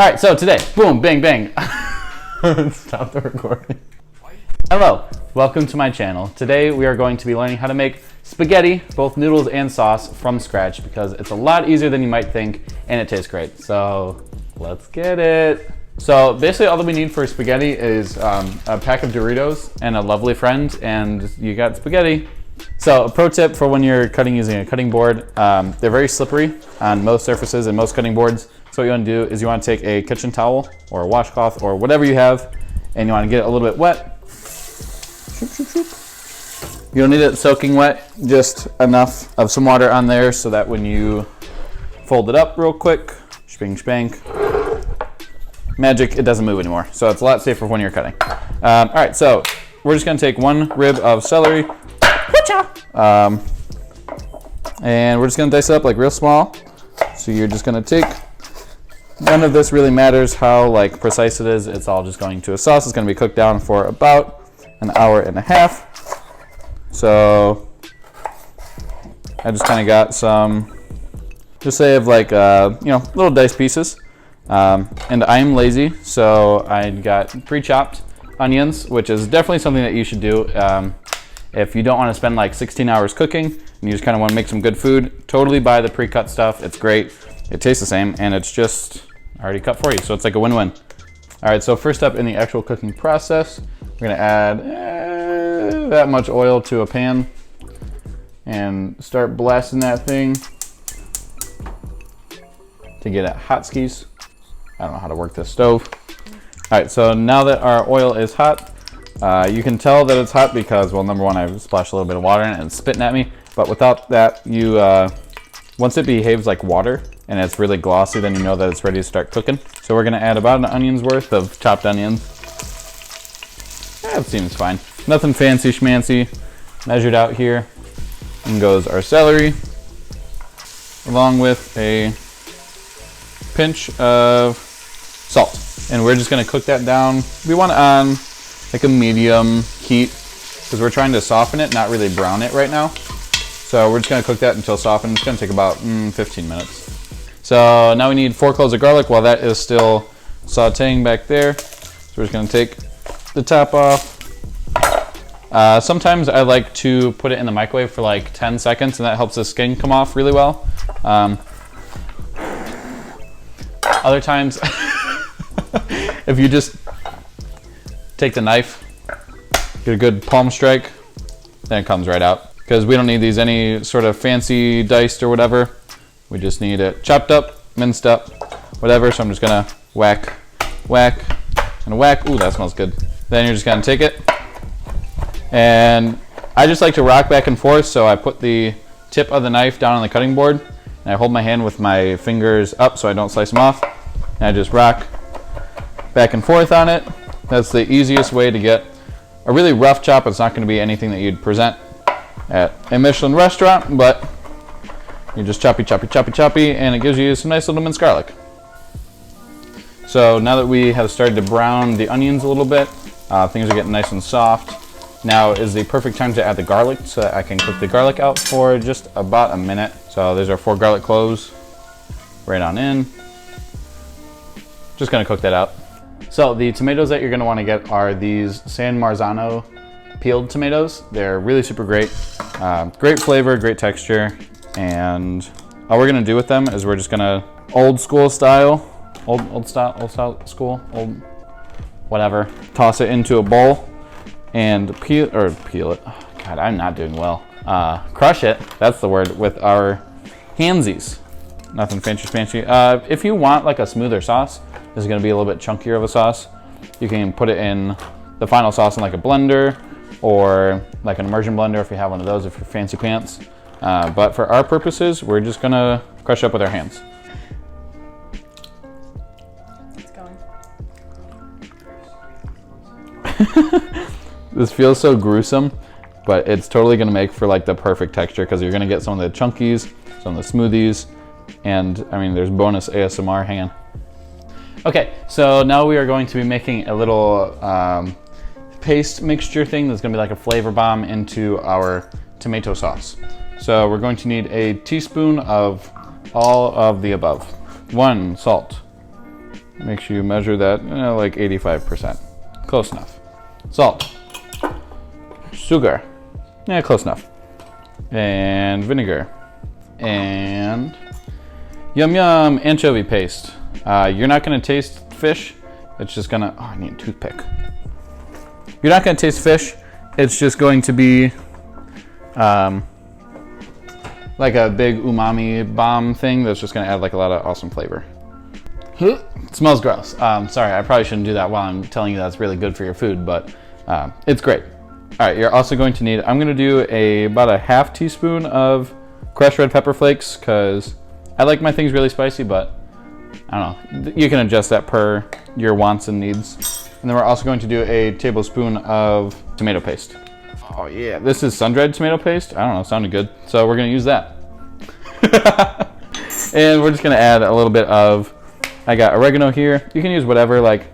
All right, so today, boom, bang, bang. Stop the recording. Hello, welcome to my channel. Today we are going to be learning how to make spaghetti, both noodles and sauce, from scratch because it's a lot easier than you might think and it tastes great. So let's get it. So basically all that we need for spaghetti is a pack of Doritos and a lovely friend, and you got spaghetti. So a pro tip for when you're cutting using a cutting board, they're very slippery on most surfaces and most cutting boards. So what you want to do is you want to take a kitchen towel or a washcloth or whatever you have, and you want to get it a little bit wet. You don't need it soaking wet, just enough of some water on there so that when you fold it up real quick, spang spank, magic, it doesn't move anymore. So it's a lot safer when you're cutting. All right, so we're just gonna take one rib of celery, and we're just gonna dice it up like real small. So you're just gonna take, none of this really matters how precise it is. It's all just going to a sauce. It's gonna be cooked down for about an hour and a half. So I just kind of got some, just say of little diced pieces. And I'm lazy, so I got pre-chopped onions, which is definitely something that you should do. If you don't want to spend like 16 hours cooking and you just kind of want to make some good food, totally buy the pre-cut stuff. It's great. It tastes the same and it's just already cut for you. So it's like a win-win. All right, so first up in the actual cooking process, we're gonna add that much oil to a pan and start blasting that thing to get it hot skis. I don't know how to work this stove. All right, so now that our oil is hot, you can tell that it's hot because, well, number one, I've splashed a little bit of water in it and it's spitting at me. But without that, once it behaves like water and it's really glossy, then you know that it's ready to start cooking. So we're gonna add about an onion's worth of chopped onions. That seems fine. Nothing fancy schmancy. Measured out here. And goes our celery, along with a pinch of salt. And we're just gonna cook that down. We want it on like a medium heat because we're trying to soften it, not really brown it right now. So we're just gonna cook that until softened. It's gonna take about 15 minutes. So now we need 4 cloves of garlic while that is still sauteing back there. So we're just gonna take the top off. Sometimes I like to put it in the microwave for like 10 seconds and that helps the skin come off really well. Other times, if you just take the knife, get a good palm strike, then it comes right out. Because we don't need these any sort of fancy diced or whatever. We just need it chopped up, minced up, whatever. So I'm just gonna whack, whack, and whack. Ooh, that smells good. Then you're just gonna take it. And I just like to rock back and forth. So I put the tip of the knife down on the cutting board and I hold my hand with my fingers up so I don't slice them off. And I just rock back and forth on it. That's the easiest way to get a really rough chop. It's not going to be anything that you'd present at a Michelin restaurant, but you just choppy, choppy, choppy, choppy, and it gives you some nice little minced garlic. So now that we have started to brown the onions a little bit, things are getting nice and soft. Now is the perfect time to add the garlic so that I can cook the garlic out for just about a minute. So there's our 4 garlic cloves right on in. Just gonna cook that out. So the tomatoes that you're gonna wanna get are these San Marzano peeled tomatoes. They're really super great. Great flavor, great texture. And all we're gonna do with them is we're just gonna old whatever, toss it into a bowl and peel it. Oh, God, I'm not doing well. Crush it, that's the word, with our handsies. Nothing fancy spancy. If you want like a smoother sauce, this is gonna be a little bit chunkier of a sauce, you can put it in the final sauce in like a blender or like an immersion blender if you have one of those, if you're fancy pants. But for our purposes, we're just gonna crush it up with our hands. It's going. This feels so gruesome, but it's totally gonna make for like the perfect texture because you're gonna get some of the chunkies, some of the smoothies, and I mean, there's bonus ASMR. Hang on. Okay, so now we are going to be making a little paste mixture thing that's gonna be like a flavor bomb into our tomato sauce. So we're going to need a teaspoon of all of the above. 1 salt, Make sure you measure that, like 85%. Close enough. Salt. Sugar. Yeah, close enough. And vinegar. And yum yum anchovy paste. You're not gonna taste fish. It's just gonna, oh, I need a toothpick. You're not gonna taste fish. It's just going to be like a big umami bomb thing that's just gonna add like a lot of awesome flavor. It smells gross. Sorry, I probably shouldn't do that while I'm telling you that's really good for your food, but it's great. All right, you're also going to need, I'm gonna do about a half teaspoon of crushed red pepper flakes, because I like my things really spicy, but I don't know. You can adjust that per your wants and needs. And then we're also going to do a tablespoon of tomato paste. Oh yeah, this is sun-dried tomato paste. I don't know, sounded good. So we're gonna use that. And we're just gonna add a little bit of, I got oregano here. You can use whatever, like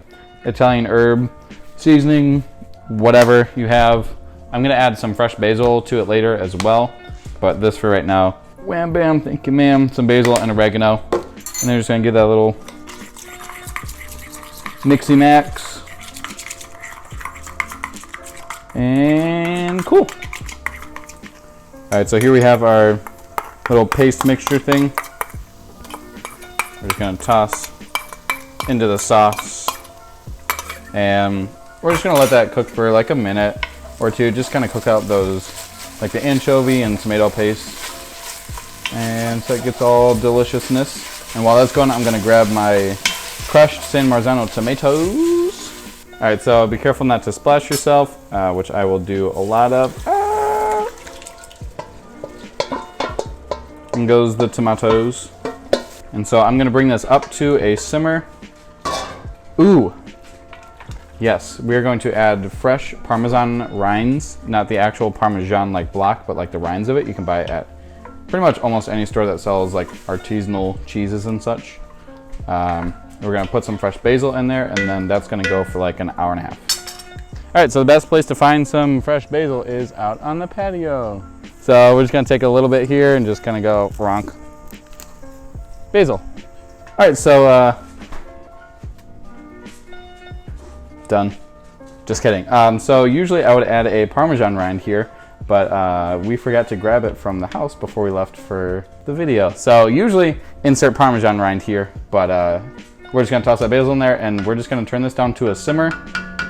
Italian herb, seasoning, whatever you have. I'm gonna add some fresh basil to it later as well, but this for right now. Wham bam, thank you ma'am. Some basil and oregano. And then just gonna give that a little mixy max. And cool. All right, so here we have our little paste mixture thing. We're just gonna toss into the sauce. And we're just gonna let that cook for like a minute or two. Just kind of cook out those, like the anchovy and tomato paste. And so it gets all deliciousness. And while that's going, I'm gonna grab my crushed San Marzano tomatoes. All right, so be careful not to splash yourself, which I will do a lot of. And goes the tomatoes. And so I'm gonna bring this up to a simmer. Ooh. Yes, we're going to add fresh Parmesan rinds, not the actual Parmesan like block, but like the rinds of it. You can buy it at pretty much almost any store that sells like artisanal cheeses and such. We're gonna put some fresh basil in there, and then that's gonna go for like an hour and a half. All right, so the best place to find some fresh basil is out on the patio. So we're just gonna take a little bit here and just kind of go ronk. Basil. All right, so done. Just kidding. So usually I would add a Parmesan rind here, but we forgot to grab it from the house before we left for the video. So usually insert Parmesan rind here, but we're just gonna toss that basil in there, and we're just gonna turn this down to a simmer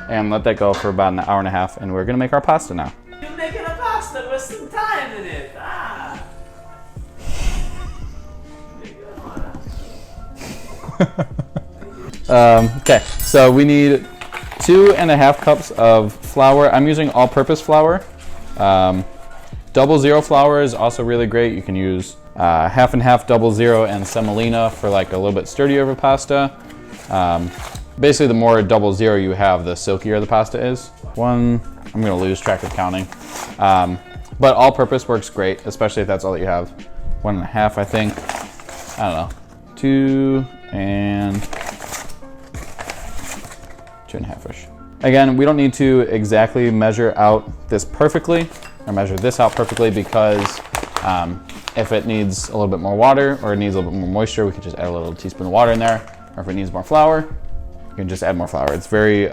and let that go for about an hour and a half, and we're gonna make our pasta now. You're making a pasta with some time in it. Ah. Okay, so we need 2.5 cups of flour. I'm using all-purpose flour. 00 flour is also really great. You can use half and half 00 and semolina for like a little bit sturdier of a pasta. Basically, the more 00 you have, the silkier the pasta is. I'm gonna lose track of counting. But all-purpose works great, especially if that's all that you have. 1.5, I think. I don't know. 2 and 2.5-ish. Again, we don't need to exactly measure out this perfectly, or measure this out perfectly, because if it needs a little bit more water or it needs a little bit more moisture, we can just add a little teaspoon of water in there. Or if it needs more flour, you can just add more flour. It's very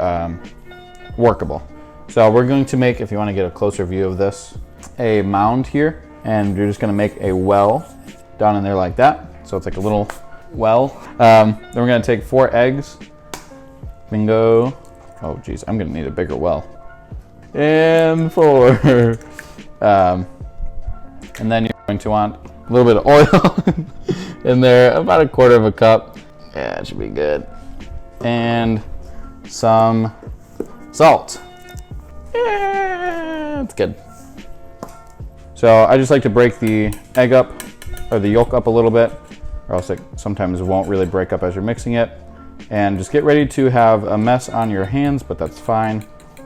workable. So we're going to make, if you want to get a closer view of this, a mound here, and you're just going to make a well down in there like that. So it's like a little well. Then we're going to take 4 eggs. Bingo. Oh geez, I'm gonna need a bigger well. And 4. And then you're going to want a little bit of oil in there, about 1/4 cup. Yeah, it should be good. And some salt. Yeah, it's good. So I just like to break the egg up, or the yolk up a little bit, or else it sometimes won't really break up as you're mixing it. And just get ready to have a mess on your hands, but that's fine.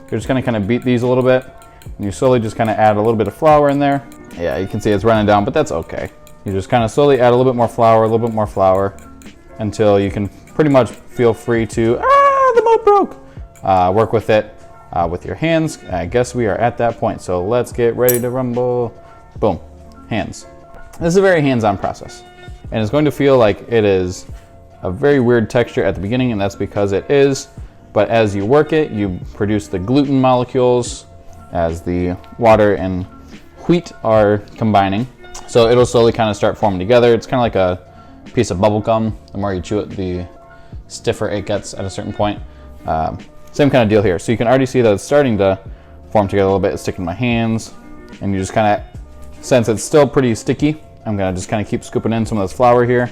You're just gonna kind of beat these a little bit, and you slowly just kind of add a little bit of flour in there. Yeah, you can see it's running down, but that's okay. You just kind of slowly add a little bit more flour, until you can pretty much feel free to, the moat broke. Work with it with your hands. I guess we are at that point, so let's get ready to rumble. Boom, hands. This is a very hands-on process, and it's going to feel like it is a very weird texture at the beginning, and that's because it is. But as you work it, you produce the gluten molecules as the water and wheat are combining. So it'll slowly kind of start forming together. It's kind of like a piece of bubble gum. The more you chew it, the stiffer it gets at a certain point. Same kind of deal here. So you can already see that it's starting to form together a little bit. It's sticking to my hands, and you just kind of, since it's still pretty sticky, I'm gonna just kind of keep scooping in some of this flour here.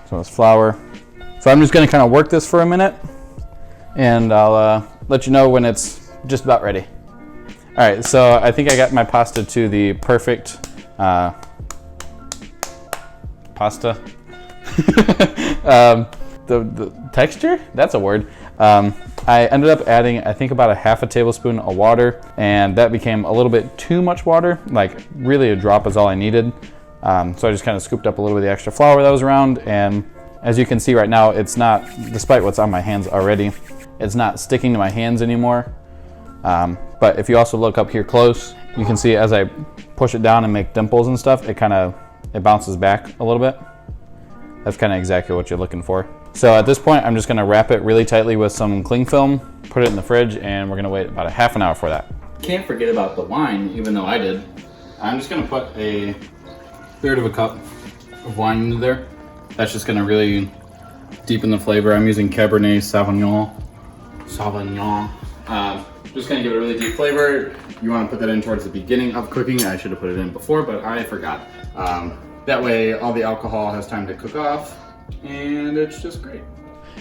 Some of this flour. So I'm just gonna kind of work this for a minute, and I'll let you know when it's just about ready. All right, so I think I got my pasta to the perfect pasta. The texture, that's a word. I ended up adding, I think, about a half a tablespoon of water, and that became a little bit too much water. Like, really a drop is all I needed. So I just kind of scooped up a little bit of the extra flour that was around, and as you can see right now, it's not, despite what's on my hands already, it's not sticking to my hands anymore. But if you also look up here close, you can see as I push it down and make dimples and stuff, it bounces back a little bit. That's kind of exactly what you're looking for. So at this point, I'm just gonna wrap it really tightly with some cling film, put it in the fridge, and we're gonna wait about a half an hour for that. Can't forget about the wine, even though I did. I'm just gonna put a third of a cup of wine into there. That's just gonna really deepen the flavor. I'm using Cabernet Sauvignon. Just gonna give it a really deep flavor. You wanna put that in towards the beginning of cooking. I should have put it in before, but I forgot. That way all the alcohol has time to cook off, and it's just great.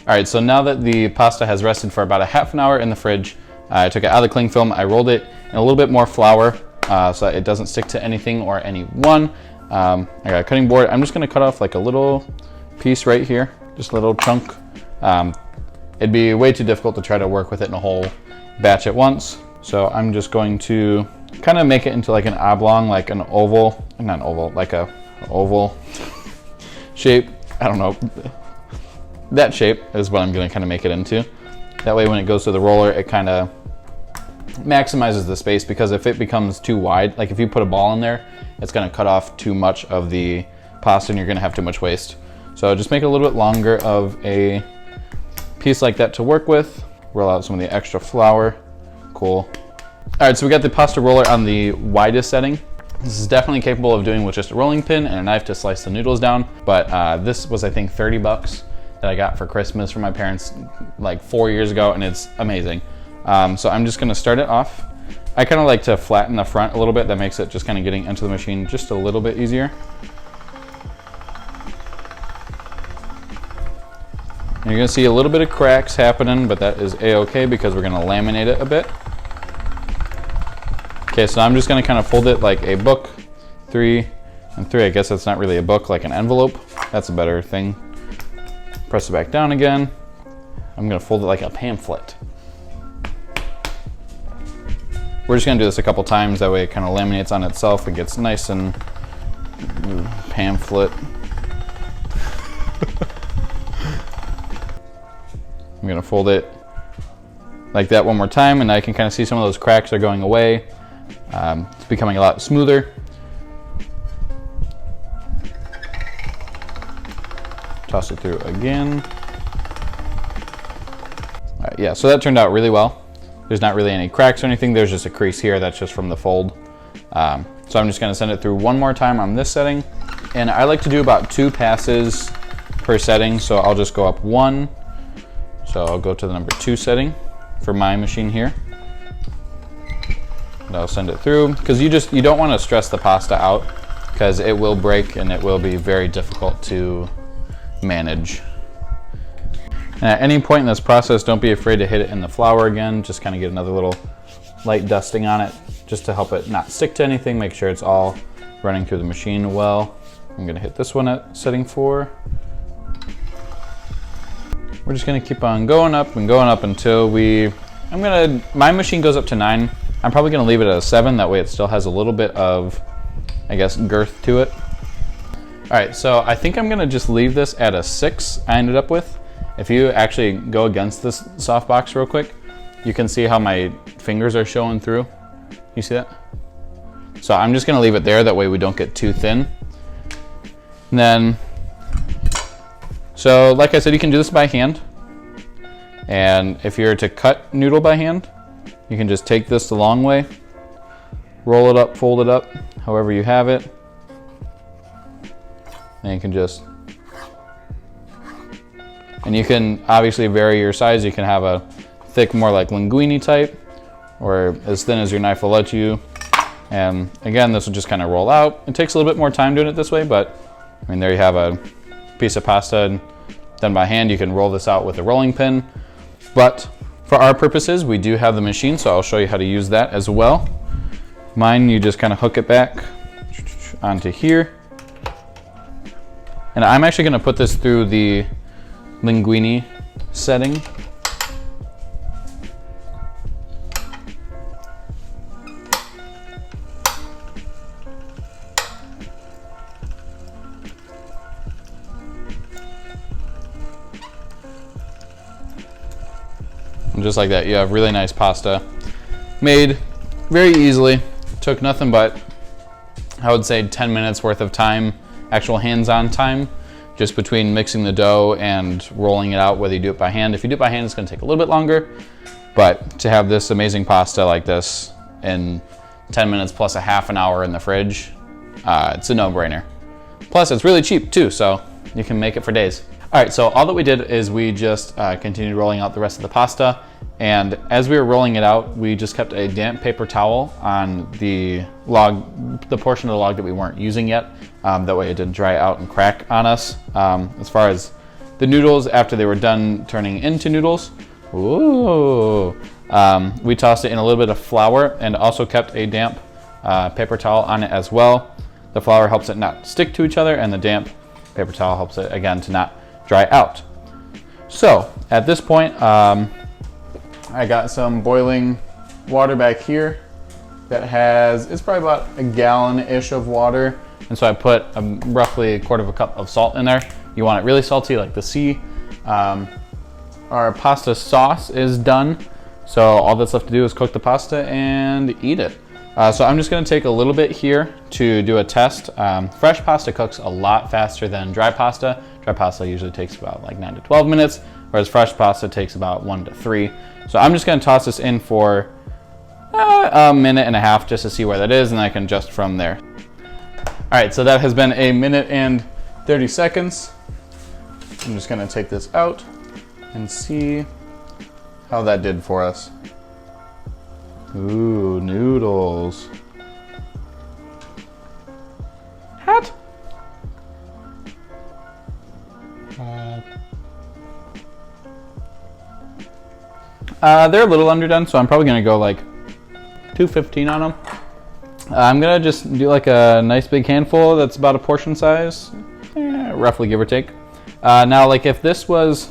All right, so now that the pasta has rested for about a half an hour in the fridge, I took it out of the cling film, I rolled it in a little bit more flour so that it doesn't stick to anything or anyone. I got a cutting board. I'm just gonna cut off like a little piece right here, just a little chunk. It'd be way too difficult to try to work with it in a whole batch at once. So I'm just going to kind of make it into like an oblong, like an oval, not an oval, like a oval shape. I don't know. That shape is what I'm gonna kind of make it into. That way when it goes to the roller, it kind of maximizes the space, because if it becomes too wide, like if you put a ball in there, it's gonna cut off too much of the pasta and you're gonna have too much waste. So just make it a little bit longer of a piece like that to work with. Roll out some of the extra flour. Cool. All right, so we got the pasta roller on the widest setting. This is definitely capable of doing with just a rolling pin and a knife to slice the noodles down, but this was, I think, 30 bucks that I got for Christmas from my parents like 4 years ago, and it's amazing. So I'm just gonna start it off. I kind of like to flatten the front a little bit. That makes it just kind of getting into the machine just a little bit easier. And you're gonna see a little bit of cracks happening, but that is a-okay because we're gonna laminate it a bit. Okay, so I'm just gonna kind of fold it like a book, 3 and 3. I guess that's not really a book, like an envelope. That's a better thing. Press it back down again. I'm gonna fold it like a pamphlet. We're just gonna do this a couple times, that way it kind of laminates on itself and gets nice and pamphlet. I'm gonna fold it like that one more time, and I can kind of see some of those cracks are going away. It's becoming a lot smoother. Toss it through again. All right, yeah, so that turned out really well. There's not really any cracks or anything. There's just a crease here. That's just from the fold. So I'm just gonna send it through one more time on this setting. And I like to do about 2 passes per setting. So I'll just go up 1. So I'll go to the number 2 setting for my machine here. And I'll send it through, because you don't want to stress the pasta out, because it will break and it will be very difficult to manage. And at any point in this process, don't be afraid to hit it in the flour again. Just kind of get another little light dusting on it, just to help it not stick to anything. Make sure it's all running through the machine well. I'm gonna hit this one at setting 4. We're just gonna keep on going up and going up until my machine goes up to 9. I'm probably gonna leave it at a 7, that way it still has a little bit of, I guess, girth to it. All right, so I think I'm gonna just leave this at a 6 I ended up with. If you actually go against this softbox real quick, you can see how my fingers are showing through. You see that? So I'm just gonna leave it there, that way we don't get too thin. And then So like I said, you can do this by hand. And if you're to cut noodle by hand, you can just take this the long way, roll it up, fold it up, however you have it. And you can just, and you can obviously vary your size. You can have a thick, more like linguine type, or as thin as your knife will let you. And again, this will just kind of roll out. It takes a little bit more time doing it this way, but I mean, there you have a piece of pasta done by hand. You can roll this out with a rolling pin, but for our purposes, we do have the machine, so I'll show you how to use that as well. Mine, you just kind of hook it back onto here. And I'm actually gonna put this through the linguine setting. And just like that, you have really nice pasta made very easily. Took nothing but, I would say, 10 minutes worth of time, actual hands-on time, just between mixing the dough and rolling it out, whether you do it by hand. If you do it by hand, it's gonna take a little bit longer, but to have this amazing pasta like this in 10 minutes plus a half an hour in the fridge, it's a no-brainer. Plus, it's really cheap too, so you can make it for days. All right, so all that we did is we just continued rolling out the rest of the pasta. And as we were rolling it out, we just kept a damp paper towel on the log, the portion of the log that we weren't using yet. That way it didn't dry out and crack on us. As far as the noodles, after they were done turning into noodles, ooh, we tossed it in a little bit of flour and also kept a damp paper towel on it as well. The flour helps it not stick to each other, and the damp paper towel helps it, again, to not dry out. So at this point, I got some boiling water back here that has, it's probably about a gallon-ish of water. And so I put roughly a quarter of a cup of salt in there. You want it really salty, like the sea. Our pasta sauce is done. So all that's left to do is cook the pasta and eat it. So I'm just gonna take a little bit here to do a test. Fresh pasta cooks a lot faster than dry pasta. Dry pasta usually takes about like 9 to 12 minutes, whereas fresh pasta takes about 1 to 3. So I'm just gonna toss this in for a minute and a half just to see where that is, and I can adjust from there. All right, so that has been a minute and 30 seconds. I'm just gonna take this out and see how that did for us. Ooh, noodles. Hat? They're a little underdone, so I'm probably gonna go like 215 on them. I'm gonna just do like a nice big handful that's about a portion size, roughly give or take. Now, like if this was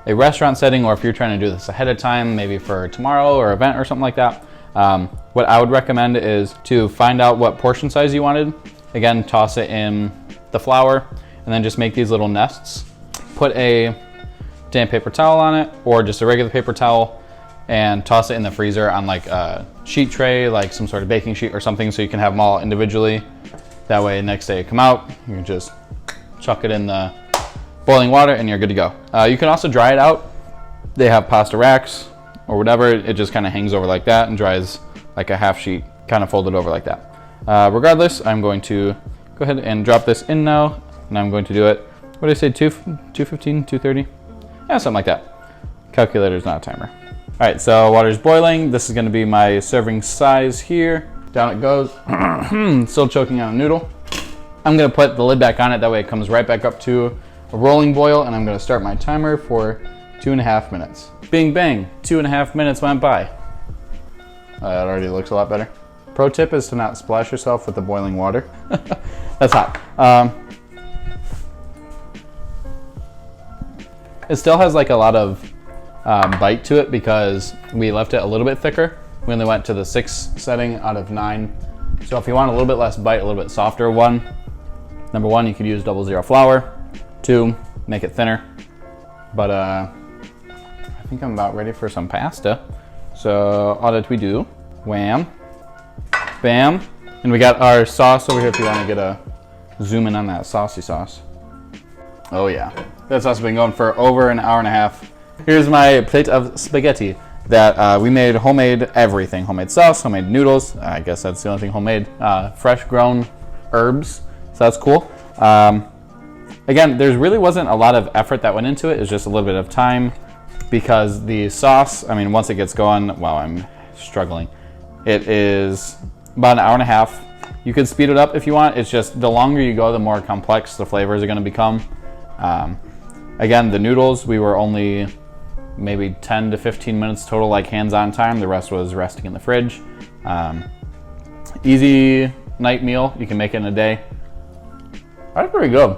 a restaurant setting, or if you're trying to do this ahead of time, maybe for tomorrow or event or something like that, what I would recommend is to find out what portion size you wanted. Again, toss it in the flour, and then just make these little nests. Put a damp paper towel on it, or just a regular paper towel, and toss it in the freezer on like a sheet tray, like some sort of baking sheet or something, so you can have them all individually. That way, next day you come out, you can just chuck it in the boiling water and you're good to go. You can also dry it out. They have pasta racks or whatever. It just kind of hangs over like that and dries like a half sheet, kind of folded over like that. Regardless, I'm going to go ahead and drop this in now, and I'm going to do it, what did I say, 215, 230? Yeah, something like that. Calculator's not a timer. All right, so water's boiling. This is gonna be my serving size here. Down it goes. Still choking on a noodle. I'm gonna put the lid back on it, that way it comes right back up to a rolling boil, and I'm gonna start my timer for 2.5 minutes. Bing bang, 2.5 minutes went by. That already looks a lot better. Pro tip is to not splash yourself with the boiling water. That's hot. It still has like a lot of bite to it because we left it a little bit thicker. We only went to the 6 setting out of 9. So if you want a little bit less bite, a little bit softer one, number 1, you could use 00 flour. 2, make it thinner. But I think I'm about ready for some pasta. So all that we do, wham, bam. And we got our sauce over here if you want to get a zoom in on that saucy sauce. Oh yeah, this has been going for over an hour and a half. Here's my plate of spaghetti that we made homemade everything. Homemade sauce, homemade noodles. I guess that's the only thing homemade. Fresh grown herbs, so that's cool. Again, there really wasn't a lot of effort that went into it. It's just a little bit of time because the sauce, I mean, once it gets going, wow, I'm struggling. It is about an hour and a half. You could speed it up if you want. It's just the longer you go, the more complex the flavors are going to become. Again, the noodles, we were only maybe 10 to 15 minutes total, like hands-on time. The rest was resting in the fridge. Easy night meal. You can make it in a day. That's pretty good.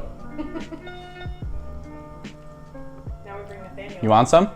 Now we bring Nathaniel. You want some?